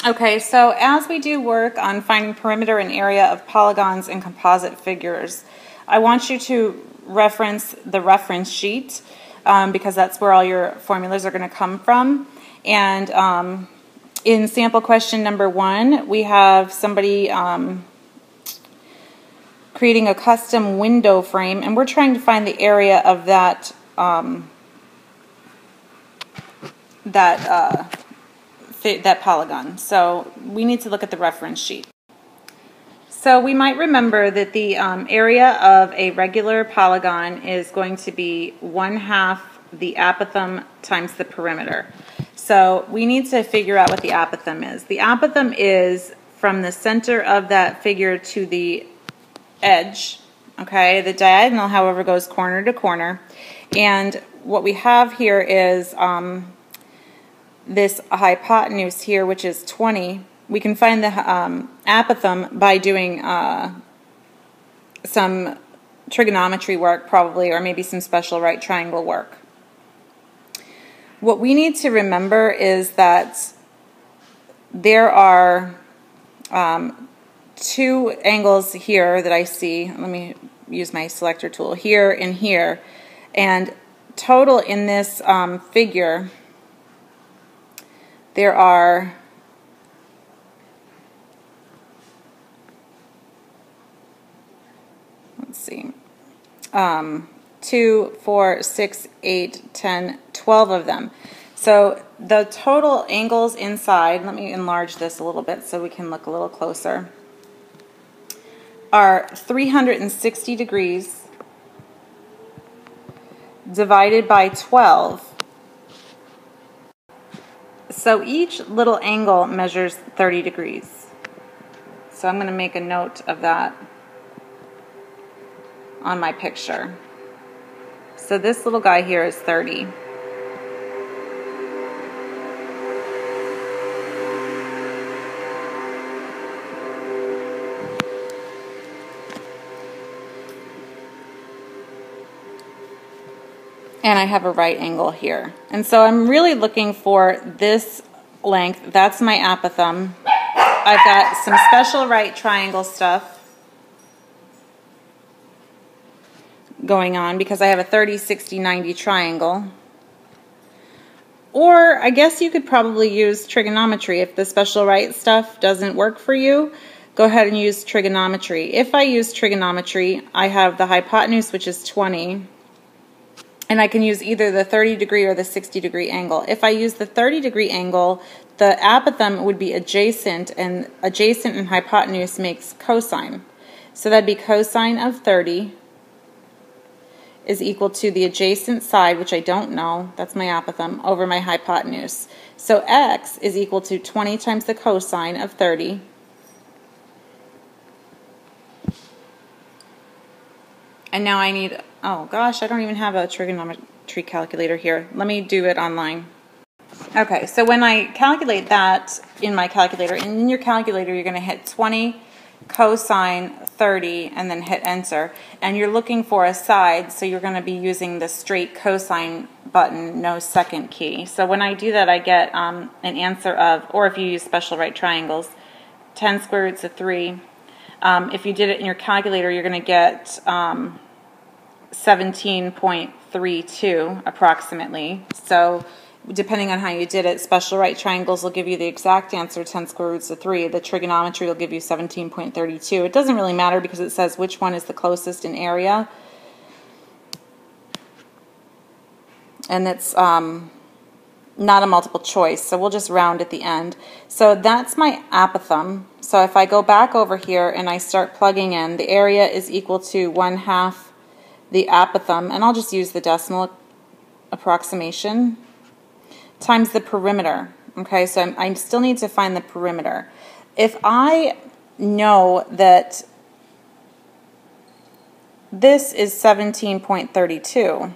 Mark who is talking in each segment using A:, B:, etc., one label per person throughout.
A: Okay, so as we do work on finding perimeter and area of polygons and composite figures, I want you to reference the reference sheet because that's where all your formulas are going to come from. And in sample question number 1, we have somebody creating a custom window frame, and we're trying to find the area of that that polygon. So we need to look at the reference sheet. So we might remember that the area of a regular polygon is going to be 1/2 the apothem times the perimeter. So we need to figure out what the apothem is. The apothem is from the center of that figure to the edge. Okay, the diagonal, however, goes corner to corner. And what we have here is this hypotenuse here, which is 20. We can find the apothem by doing some trigonometry work probably, or maybe some special right triangle work. What we need to remember is that there are 2 angles here that I see. Let me use my selector tool here and here. And total in this figure, there are let's see, 2, 4, 6, 8, 10, 12 of them. So the total angles inside, let me enlarge this a little bit so we can look a little closer, are 360 degrees divided by 12. So each little angle measures 30 degrees. So I'm going to make a note of that on my picture. So this little guy here is 30. And I have a right angle here. And so I'm really looking for this length. That's my apothem. I've got some special right triangle stuff going on because I have a 30, 60, 90 triangle. Or I guess you could probably use trigonometry. If the special right stuff doesn't work for you, go ahead and use trigonometry. If I use trigonometry, I have the hypotenuse, which is 20. And I can use either the 30 degree or the 60 degree angle. If I use the 30 degree angle, the apothem would be adjacent, and adjacent and hypotenuse makes cosine. So that'd be cosine of 30 is equal to the adjacent side, which I don't know, that's my apothem, over my hypotenuse. So x is equal to 20 times the cosine of 30. And now I need, oh gosh, I don't even have a trigonometry calculator here. Let me do it online. Okay, so when I calculate that in my calculator, and in your calculator you're going to hit 20 cosine 30 and then hit enter. And you're looking for a side, so you're going to be using the straight cosine button, no second key. So when I do that, I get an answer of, or if you use special right triangles, 10 square roots of 3. If you did it in your calculator, you're going to get 17.32 approximately. So depending on how you did it, special right triangles will give you the exact answer, 10 square roots of 3. The trigonometry will give you 17.32. It doesn't really matter because it says which one is the closest in area. And it's not a multiple choice, so we'll just round at the end. So that's my apothem. So if I go back over here and I start plugging in, the area is equal to 1/2 the apothem, and I'll just use the decimal approximation, times the perimeter. Okay, so I still need to find the perimeter. If I know that this is 17.32,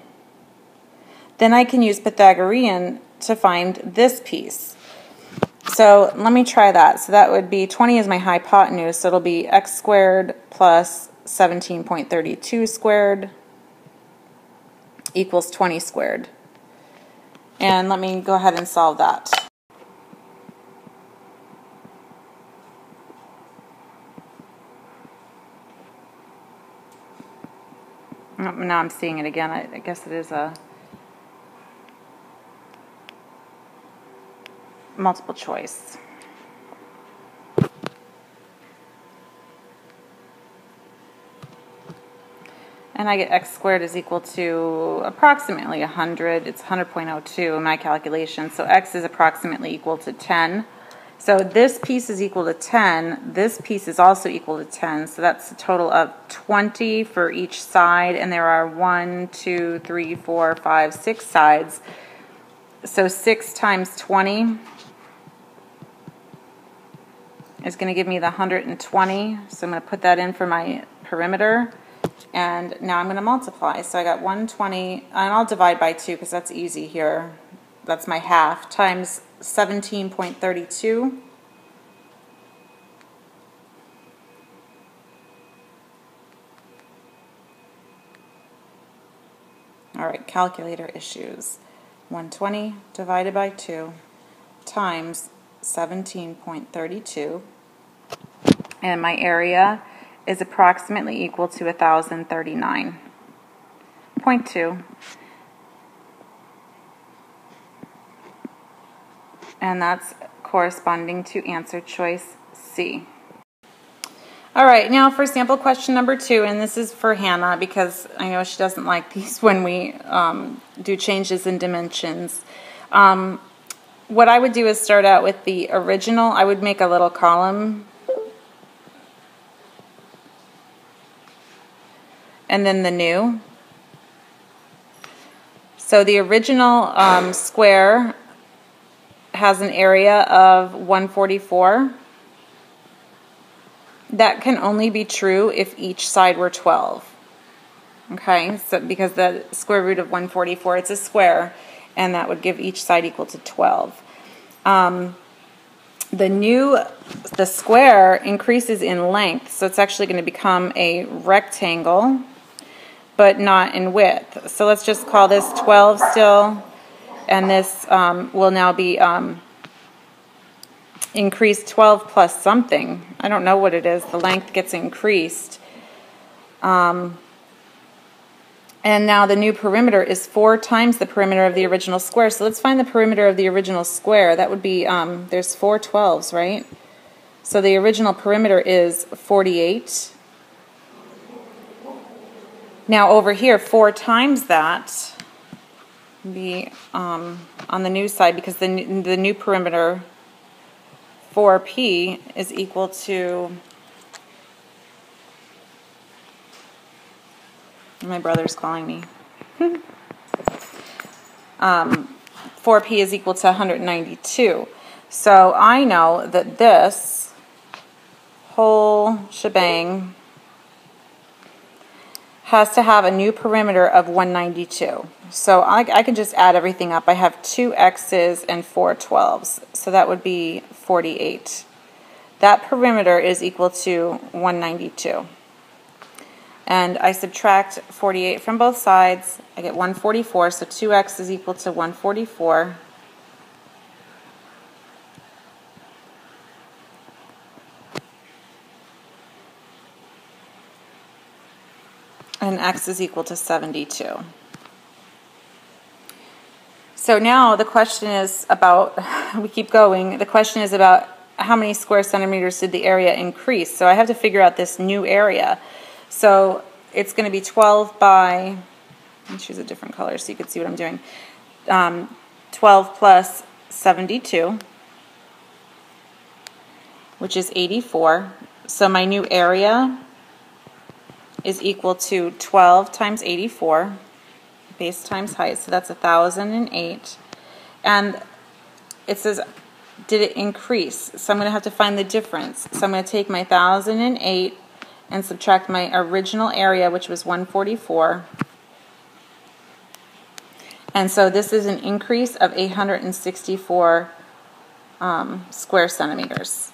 A: then I can use Pythagorean to find this piece. So let me try that. So that would be 20 is my hypotenuse, so it'll be x squared plus 17.32 squared equals 20 squared. And let me go ahead and solve that. Now I'm seeing it again. I guess it is a multiple choice. And I get x squared is equal to approximately 100. It's 100.02 in my calculation. So x is approximately equal to 10. So this piece is equal to 10. This piece is also equal to 10. So that's a total of 20 for each side. And there are 1, 2, 3, 4, 5, 6 sides. So 6 times 20 is going to give me the 120. So I'm going to put that in for my perimeter. And now I'm going to multiply. So I got 120, and I'll divide by 2 because that's easy here. That's my half, times 17.32. All right, calculator issues. 120 divided by 2 times 17.32. And my area is approximately equal to 1,039.2. And that's corresponding to answer choice C. All right, now for sample question number 2, and this is for Hannah because I know she doesn't like these when we do changes in dimensions. What I would do is start out with the original. I would make a little column and then the new. So the original square has an area of 144. That can only be true if each side were 12. Okay, so because the square root of 144, it's a square, and that would give each side equal to 12. The square increases in length, so it's actually going to become a rectangle, but not in width. So let's just call this 12 still, and this will now be increased 12 plus something. I don't know what it is. The length gets increased. And now the new perimeter is 4 times the perimeter of the original square. So let's find the perimeter of the original square. That would be, there's 4 12s, right? So the original perimeter is 48. Now over here, 4 times that would be on the new side, because the new perimeter, 4p, is equal to, my brother's calling me. 4p is equal to 192. So I know that this whole shebang has to have a new perimeter of 192. So I can just add everything up. I have 2 x's and 4 12s. So that would be 48. That perimeter is equal to 192. And I subtract 48 from both sides. I get 144, so 2x is equal to 144. And x is equal to 72. So now the question is about, we keep going, the question is about how many square centimeters did the area increase. So I have to figure out this new area. So it's going to be 12 by, let me choose a different color so you can see what I'm doing, 12 plus 72, which is 84. So my new area is equal to 12 times 84, base times height, so that's 1,008. And it says, did it increase? So I'm going to have to find the difference. So I'm going to take my 1,008 and subtract my original area, which was 144. And so this is an increase of 864 square centimeters.